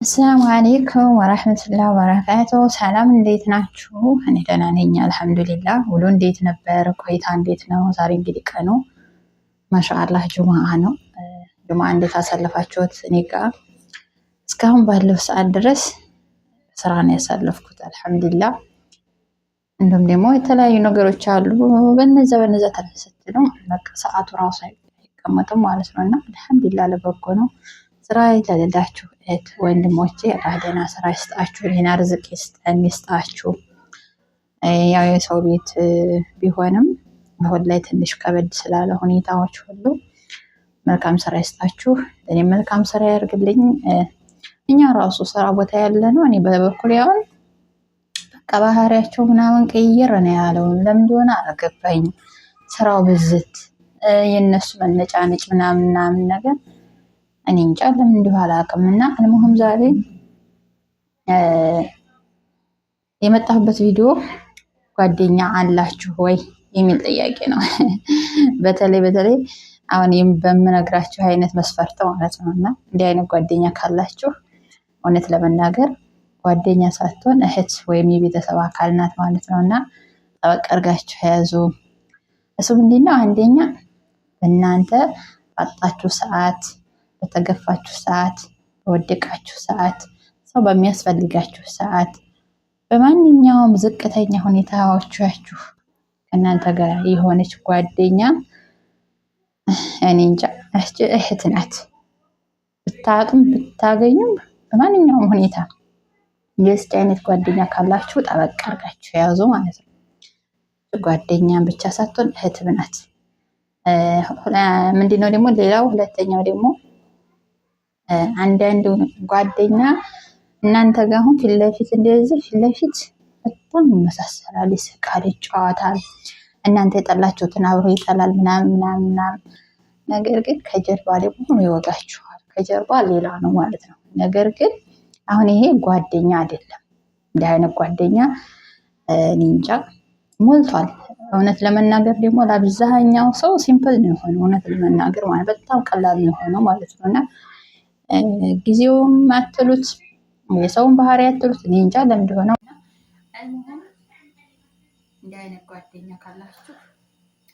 አሰላሙ አሌይኩም ወረህመቱላህ ወበረካቱ። ሰላም እንዴት ናችሁ? እኔ ደህና ነኝ አልሐምዱሊላህ። ውሎ እንዴት ነበር? ቆይታ እንዴት ነው? ዛሬ እንግዲህ ቀኑ ማሻአላህ ጁምአ ነው። ጁምአ እንዴት አሳለፋችሁት? እኔ ጋር እስካሁን ባለው ሰዓት ድረስ ስራ ነው ያሳለፍኩት አልሐምዱሊላህ። እንዲሁም ደግሞ የተለያዩ ነገሮች አሉ። በነዛ ተነስተን ነው በቃ ሰዓቱ ራሱ አይቀመጥም ማለት ነውና አልሐምዱሊላህ ለበጎ ነው። ስራ ለሌላችሁ እህት ወንድሞቼ አላህ ደህና ስራ ይስጣችሁ፣ ደህና ርዝቅ ይስጣችሁ። ያው የሰው ቤት ቢሆንም አሁን ላይ ትንሽ ከበድ ስላለ ሁኔታዎች ሁሉ መልካም ስራ ይስጣችሁ፣ እኔ መልካም ስራ ያርግልኝ። እኛ ራሱ ስራ ቦታ ያለ ነው። እኔ በበኩል ያውን በቃ ባህሪያቸው ምናምን ቀይር ነው ያለው። ለምን እንደሆነ አልገባኝ። ስራው ብዝት የነሱ መነጫነጭ ምናምን ነገር እኔ እንጃ ለምን እንደው አላውቅም። እና አልሙህም ዛሬ የመጣሁበት ቪዲዮ ጓደኛ አላችሁ ወይ የሚል ጥያቄ ነው። በተለይ አሁን በምነግራችሁ አይነት መስፈርት ማለት ነው። እና እንዲህ አይነት ጓደኛ ካላችሁ እውነት ለመናገር ጓደኛ ሳትሆን እህት ወይም የቤተሰብ አካል ናት ማለት ነው። እና ጠበቅ አድርጋችሁ ያዙ። እሱ ምንድነው? አንደኛ እናንተ ባጣችሁ ሰዓት፣ በተገፋችሁ ሰዓት፣ በወደቃችሁ ሰዓት፣ ሰው በሚያስፈልጋችሁ ሰዓት፣ በማንኛውም ዝቅተኛ ሁኔታዎቻችሁ ከእናንተ ጋር የሆነች ጓደኛ እኔ እንጃ እህት ናት። ብታጡም ብታገኙም በማንኛውም ሁኔታ የዚህ አይነት ጓደኛ ካላችሁ ጠበቅ አድርጋችሁ ያዙ ማለት ነው። ጓደኛን ብቻ ሳትሆን እህትም ናት። ምንድነው ደግሞ ሌላው ሁለተኛው ደግሞ አንዳንድ ጓደኛ እናንተ ጋር አሁን ፊት ለፊት በጣም ይመሳሰላል፣ ይስቃል፣ ይጫወታል። እናንተ የጠላችሁትን አብሮ ይጠላል ምናምን። ነገር ግን ከጀርባ ደግሞ ይወጋችኋል። ከጀርባ ሌላ ነው ማለት ነው። ነገር ግን አሁን ይሄ ጓደኛ አይደለም። እንዲህ አይነት ጓደኛ ኒንጃ ሞልቷል። እውነት ለመናገር ደግሞ ለአብዛኛው ሰው ሲምፕል ነው የሆነው። እውነት ለመናገር ማለት በጣም ቀላል ነው የሆነው ማለት ነው። እና ጊዜውም አትሉት የሰውን ባህሪ አትሉት እኔ እንጃ ለምን እንደሆነ። እንዲህ አይነት ጓደኛ ካላችሁ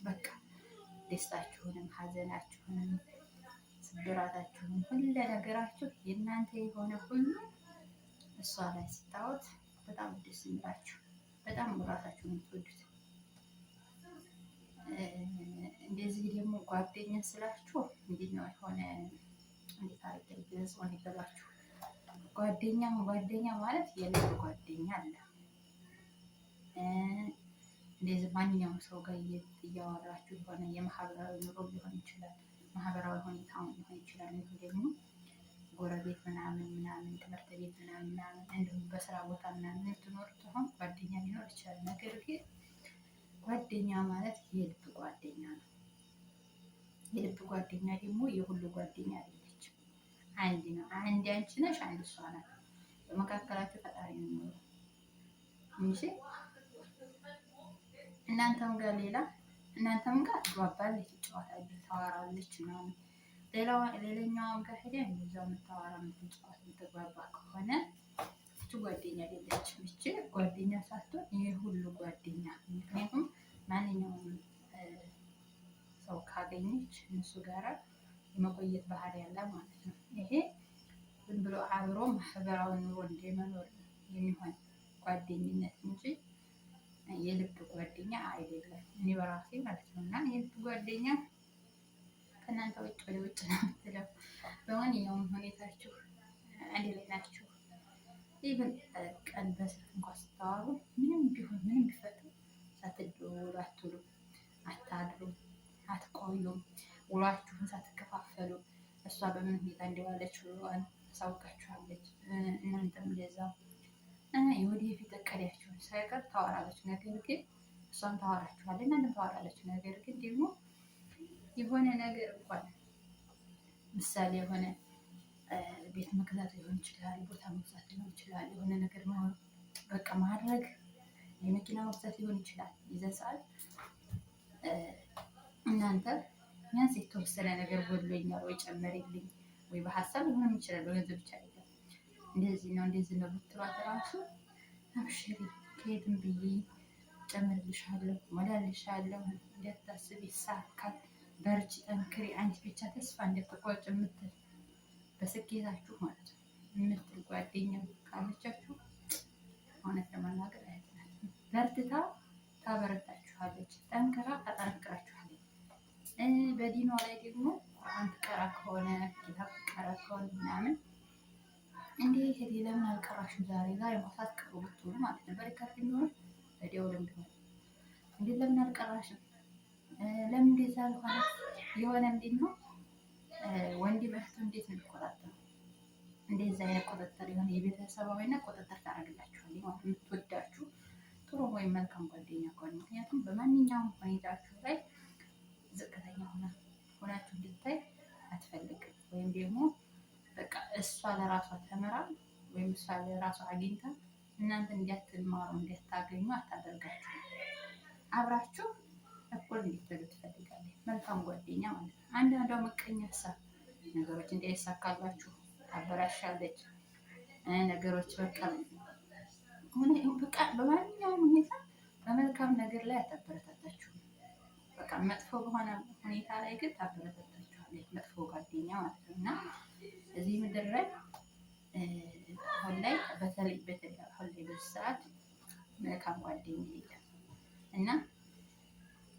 በቃ ደስታችሁንም ሀዘናችሁንም ስብራታችሁንም ሁሉ ነገራችሁ የእናንተ የሆነ ሁሉ እሷ ላይ ስታዩት በጣም ደስ ይላችሁ፣ በጣም ራሳችሁን የምትወዱት። እንደዚህ ደግሞ ጓደኛ ስላችሁ እንዴት ነው የሆነ እንዴት አድርገን ገጽዎን ይገባችሁ። ጓደኛ ማለት የልብ ጓደኛ አለ። እንደዚህ ማንኛውም ሰው ጋር እያወራችሁ የሆነ የማህበራዊ ኑሮ ሊሆን ይችላል፣ ማህበራዊ ሁኔታውን ሊሆን ይችላል። እንዲሁም ደግሞ ጎረቤት ምናምን ትምህርት ቤት ምናምን እንዲሁም በስራ ቦታ ምናምን የምትኖሩት አሁን ጓደኛ ሊኖር ይችላል። ነገር ግን ጓደኛ ማለት የልብ ጓደኛ ነው። የልብ ጓደኛ ደግሞ የሁሉ ጓደኛ አይደለችም። አንድ ነው። አንድ አንቺ ነሽ፣ አንድ እሷ ናት። በመካከላችሁ ፈጣሪ ነው የሚኖረው እንጂ እናንተም ጋር ሌላ እናንተም ጋር ትግባባለች፣ ትጫወታለች፣ ታወራለች ምናምን ሌላኛውም ጋር ሄደ እንደዛው የምታወራ የምትጫወት የምትግባባ ከሆነ እቺ ጓደኛ አይደለችም። እቺ ጓደኛ ሳትሆን የሁሉ ጓደኛ። ምክንያቱም ማንኛውም ሰው ካገኘች እነሱ ጋር የመቆየት ባህሪ ያለ ማለት ነው። ይሄ ዝም ብሎ አብሮ ማህበራዊ ኑሮ እንደመኖር የሚሆን ጓደኝነት እንጂ የልብ ጓደኛ አይደለም። እኔ በራሴ ማለት ነው። እና የልብ ጓደኛ ከእናንተ ውጭ ወደ ውጭ ነው የምትለው። በማንኛውም ሁኔታችሁ አንድ ላይ ናችሁ። ኢቭን ቀን በስልክ እንኳን ስታወሩ ምንም ቢሆን ምንም ቢፈጥሩ ሳትደዋወሉ አትውሉም፣ አታድሩም፣ አትቆዩም። ውሏችሁን ሳትከፋፈሉ እሷ በምን ሁኔታ እንደዋለች ውሏን ታሳውቃችኋለች። እናንተም እንደዛው የወደፊት እቅዳችሁን ሳይቀር ታወራለች። ነገር ግን እሷም ታወራችኋለች፣ እናንተም ታወራለች። ነገር ግን ደግሞ የሆነ ነገር እንኳን ምሳሌ የሆነ ቤት መግዛት ሊሆን ይችላል፣ ቦታ መግዛት ሊሆን ይችላል፣ የሆነ ነገር በቃ ማድረግ የመኪና መግዛት ሊሆን ይችላል። የዛ ሰዓት እናንተ ቢያንስ የተወሰነ ነገር ጎድሎኛል ወይ ጨመሪልኝ ወይ በሀሳብ ሊሆን ይችላል፣ በገንዘብ ብቻ አይደለም። እንደዚህ ነው ብትሏት ራሱ አብሽሪ ከየትም ብዬ ጨምርልሻለሁ፣ ሞላልሻለሁ፣ እንዳታስቢ ይሳካል፣ በርቺ፣ ጠንክሪ፣ አንቺ ብቻ ተስፋ እንዳትቆርጭ የምትል በስኬታችሁ ማለት ነው የምትል ጓደኛ ካለቻችሁ እውነት ለመናገር አይተናል። በርትታ ታበረታችኋለች፣ ጠንክራ ታጠነክራችኋለች። በዲኗ ላይ ደግሞ ቁርአን ትቀራ ከሆነ ኪታብ ትቀራ ከሆነ ምናምን እንዴ እህቴ ለምን አልቀራሽም ዛሬ ማታ ቀሩ ብትሉ ማለት ነው በሪካርድ የሚሆን ወዲያው ለምትሆን እንዴ ለምን አልቀራሽም ለምን እንደዛ አልሆነ የሆነ እንዴት ነው ወንድ በህቱ እንዴት ነው የሚቆጣጠረው? እንደዛ አይነት ቁጥጥር የሆነ የቤተሰባዊነት ቁጥጥር ታደርግላችኋለች ማለት የምትወዳችሁ ጥሩ ወይም መልካም ጓደኛ ከሆነ ምክንያቱም በማንኛውም ሁኔታችሁ ላይ ዝቅተኛ ሆናችሁ እንድታይ አትፈልግም። ወይም ደግሞ በቃ እሷ ለራሷ ተምራ ወይም እሷ ለራሷ አግኝታ እናንተ እንዲያትማሩ እንዲያታገኙ አታደርጋችሁ። አብራችሁ እኩል እንድትሄዱ ትፈልጋለች። መልካም ጓደኛ ማለት ነው። አንዳንዷ ምቀኛ ሀሳብ ነገሮች እንዳይሳካላችሁ ታበላሻለች። ነገሮች በቃ በማንኛውም ሁኔታ በመልካም ነገር ላይ አታበረታታችሁም። በቃ መጥፎ በሆነ ሁኔታ ላይ ግን ታበረታታችኋለች። መጥፎ ጓደኛ ማለት ነው እና እዚህ ምድር ላይ አሁን ላይ በተለይ አሁን ላይ በዚህ ሰዓት መልካም ጓደኛ የለም እና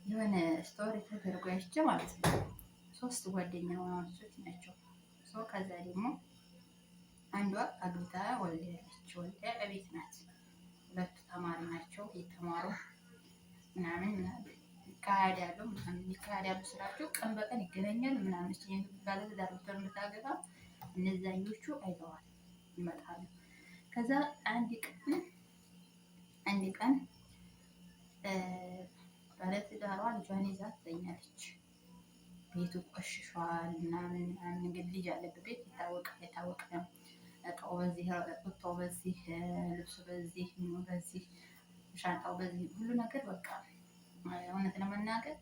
የሆነ ስቶሪ ተደርጎ አይቼ ማለት ነው 3 ጓደኛ ማማቾች ናቸው። ከዛ ደግሞ አንዷ አግብታ ወልዳለች። ወልዳ እቤት ናት። ሁለቱ ተማሪ ናቸው። የተማሩ ምናምን ይካሄዳሉ ስላቸው ቀን በቀን ይገናኛሉ ምናምን ባለትዳር ብትሆን የምታገባ እነዛኞቹ አይተዋል ይመጣሉ። ከዛ አንድ ቀን ባለትዳሯ ልጇን ይዛ ትተኛለች። ቤቱ ቆሽሿል ምናምን እንግዲህ ልጅ ያለበት ቤት የታወቀ ነው። እቃው በዚህ ቁጣው በዚህ ልብሱ በዚህ በዚህ ሻንጣው በዚህ ሁሉ ነገር በቃ እውነት ለመናገር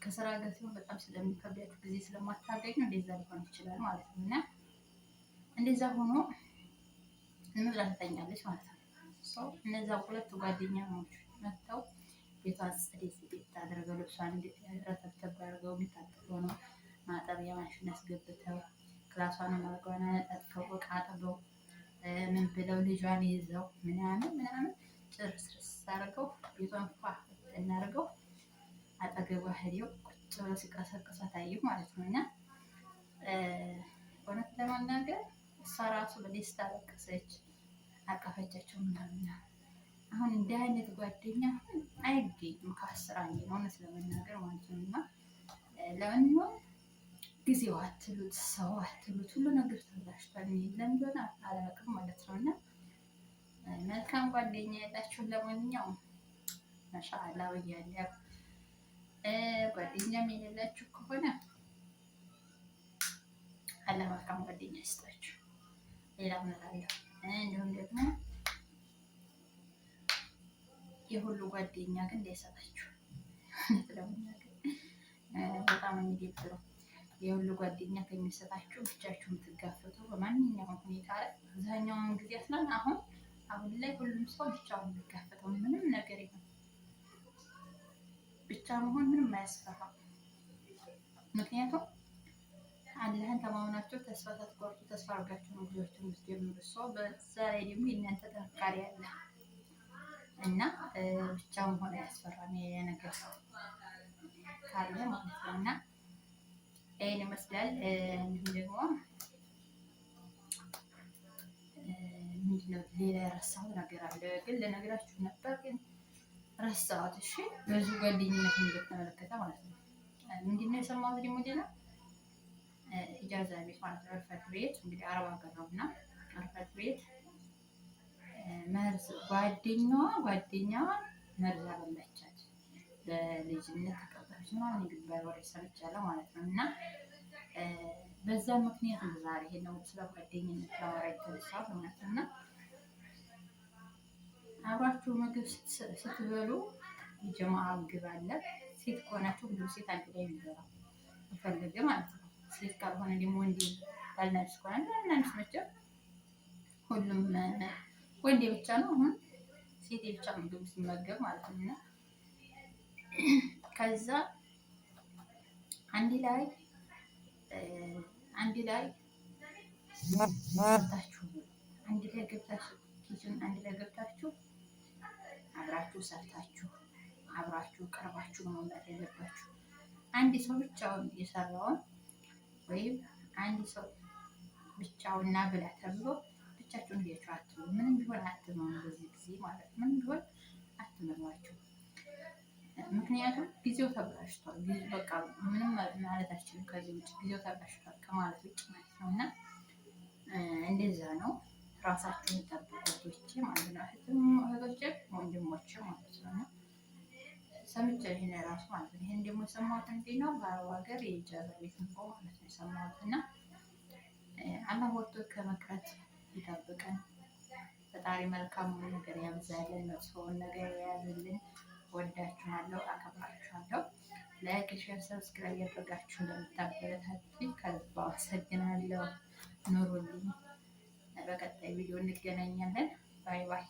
ከስራ ጋር ሲሆን በጣም ስለሚከብዳችሁ ጊዜ ስለማታገኙ እንደዛ ሊሆን ይችላል ማለት ነው። እና እንደዛ ሆኖ ዝም ብላ ትተኛለች ማለት ነው። እነዛ ሁለቱ ጓደኛሞች መጥተው ቤቷን ጽዴት አድርገው ልብሷን ረተብተብ አድርገው የሚታጠበው ነው ማጠቢያ ማሽን አስገብተው ክላሷን አድርገው አነጣጥፈው ዕቃ አጥበው ምን ብለው ልጇን ይዘው ምናምን ጭርስርስ አድርገው ቤቷን ፏ እናድርገው አጠገቧ ሄደው ቁጭ ብለው ሲቀሰቅሷት አየሁ ማለት ነው። እና እውነት ለመናገር እሷ ራሱ በደስታ ለቀሰች፣ አቀፈቻቸው ምናምን። አሁን እንዲህ አይነት ጓደኛ አይገኝም ከ10 አንዴ ነው እውነት ለመናገር ማለት ነው። እና ለምን ጊዜው አትሉት ሰው አትሉት ሁሉ ነገር ተበላሽቷል። ለምን እንደሆነ አላውቅም ማለት ነው። እና መልካም ጓደኛ ያላችሁን ለማንኛውም ማሻአላ ብያለሁ። ጓደኛም የሌላችሁ ከሆነ አላህ መልካም ጓደኛ ይስጣችሁ። ሌላ ምን እላለሁ? እንዲሁም ደግሞ የሁሉ ጓደኛ ግን እንዳይሰጣችሁ በጣም የሚደብረው የሁሉ ጓደኛ ከሚሰጣችሁ ብቻችሁ የምትጋፈጡ በማንኛውም ሁኔታ ላይ አብዛኛውን ጊዜ አስለን አሁን ላይ ሁሉም ሰው ብቻውን የሚጋፈጠው ምንም ነገር የለም። ብቻ መሆን ምንም አያስፈራም። ምክንያቱም አላህን ተማምናችሁ ተስፋ ሳትቆርጡ ተስፋ አድርጋችሁ ነው ልጆችን የምትጀምሩ። ሰው በዛ ላይ ደግሞ የእናንተ ጥንካሬ አለ እና ብቻ መሆን አያስፈራም። የነገር ካለ ማለት ነው እና ይሄን ይመስላል። እንዲሁም ደግሞ ምንድነው ሌላ የረሳሁት ነገር አለ ግን ልነግራችሁ ነበር ግን ረሳሁት። እሺ በዚህ ጓደኝነት እንደተመለከተ ማለት ነው ምንድነው የሰማሁት ደግሞ ሌላ ኢጃዛ ቤት ማለት ነው እርፈት ቤት እንግዲህ አረብ ሀገር ነው እና እርፈት ቤት መርዝ ጓደኛዋ መርዝ አበላቻት በልጅነት ተቀበለች ምናምን እንግዲህ ባይወሬ ሰምቻለሁ ማለት ነው። እና በዛ ምክንያት ነው ዛሬ ይሄ ነው ስለ ጓደኝነት ላወራ የተነሳሁት ማለት ነው። እና አብራችሁ ምግብ ስትበሉ የጀማዓ ምግብ አለ። ሴት ከሆናችሁ ሁሉ ሴት አንድ ላይ የሚበላው ይፈልግ ማለት ነው። ሴት ካልሆነ ደግሞ ወንድ ባልና ሚስት ከሆነ ባልና ሚስት መቼም ሁሉም ወንዴ ብቻ ነው አሁን ሴቴ ብቻ ምግብ ሲመገብ ማለት ነው። እና ከዛ አንድ ላይ ገብታችሁ ኪችን አንድ ላይ ገብታችሁ አብራችሁ ሰርታችሁ አብራችሁ ቀርባችሁ ነው መብላት ያለባችሁ። አንድ ሰው ብቻውን የሰራውን ወይም አንድ ሰው ብቻውን ና ብላ ተብሎ ብቻችሁን ሄዳችሁ አትብሉ። ምንም ቢሆን አትመኑ፣ በዚህ ጊዜ ማለት ምንም ቢሆን አትመኗቸው። ምክንያቱም ጊዜው ተበላሽቷል። በቃ ምንም ማለት አልችልም ከዚህ ውጭ ጊዜው ተበላሽቷል ከማለት ውጭ ማለት ነው። እና እንደዛ ነው። ራሳችሁን ጠብቁ እህቶቼ ማለት ነው። እህቶቼ ወንድሞቼ ማለት ነው። ሰምቼ ይሄን ራሱ ማለት ነው። ይሄን ደግሞ የሰማሁት እንዴት ነው? በአረብ ሀገር የኢጃዛ ቤት ነው ማለት ነው የሰማሁት። እና አላህ ወጥቶ ከመቅረት ይጠብቀን። ፈጣሪ መልካሙን ነገር ያብዛልን፣ መጥፎውን ነገር የያዝልን። ወዳችኋለሁ፣ አከብራችኋለሁ። ላይክ፣ ሼር፣ ሰብስክራይብ ያደርጋችሁ እንደምታበረታቱኝ ከልብ አመሰግናለሁ። ኑሩልኝ። በቀጣይ ቪዲዮ እንገናኛለን። ባይ ባይ።